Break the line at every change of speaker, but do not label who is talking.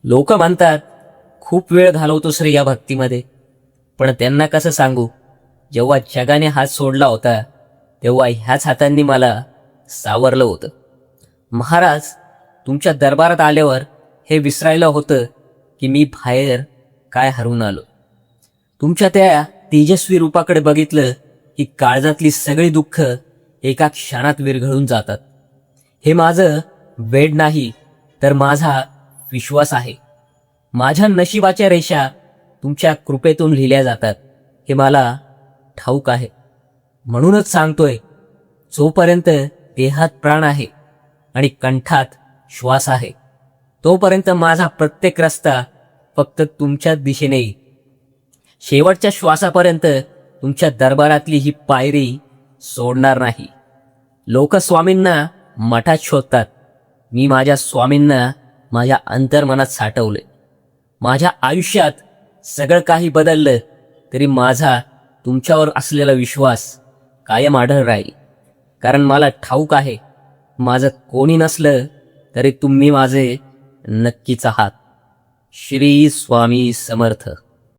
लोक म्हणतात खूप वेळ घालवतोस रे या भक्तीमध्ये, पण त्यांना कसं सांगू, जेव्हा जगाने हात सोडला होता तेव्हा ह्याच हातांनी मला सावरलं होतं. महाराज, तुमच्या दरबारात आल्यावर हे विसरायला होतं की मी बाहेर काय हरवून आलो. तुमच्या त्या तेजस्वी रूपाकडे बघितलं की काळजातली सगळी दुःख एका क्षणात विरघळून जातात. हे माझं वेड नाही तर माझा विश्वास आहे. माझ्या नशिबाच्या रेषा तुमच्या कृपेतून लिहिल्या जातात हे मला ठाऊक आहे. म्हणूनच सांगतोय, जोपर्यंत देहात प्राण आहे आणि कंठात श्वास आहे तोपर्यंत माझा प्रत्येक रस्ता फक्त तुमच्या दिशेने येईल. शेवटच्या श्वासापर्यंत तुमच्या दरबारातली ही पायरी सोडणार नाही. लोक स्वामींना मठात शोधतात, मी माझ्या स्वामींना माझ्या अंतर्मनात साठवले. माझ्या आयुष्यात सगळं काही बदललं तरी माझा तुमच्यावर असलेला विश्वास कायम आढळ राहील. कारण मला ठाऊक आहे, माझं कोणी नसलं तरी तुम्ही माझे नक्कीच आहात. श्री स्वामी समर्थ.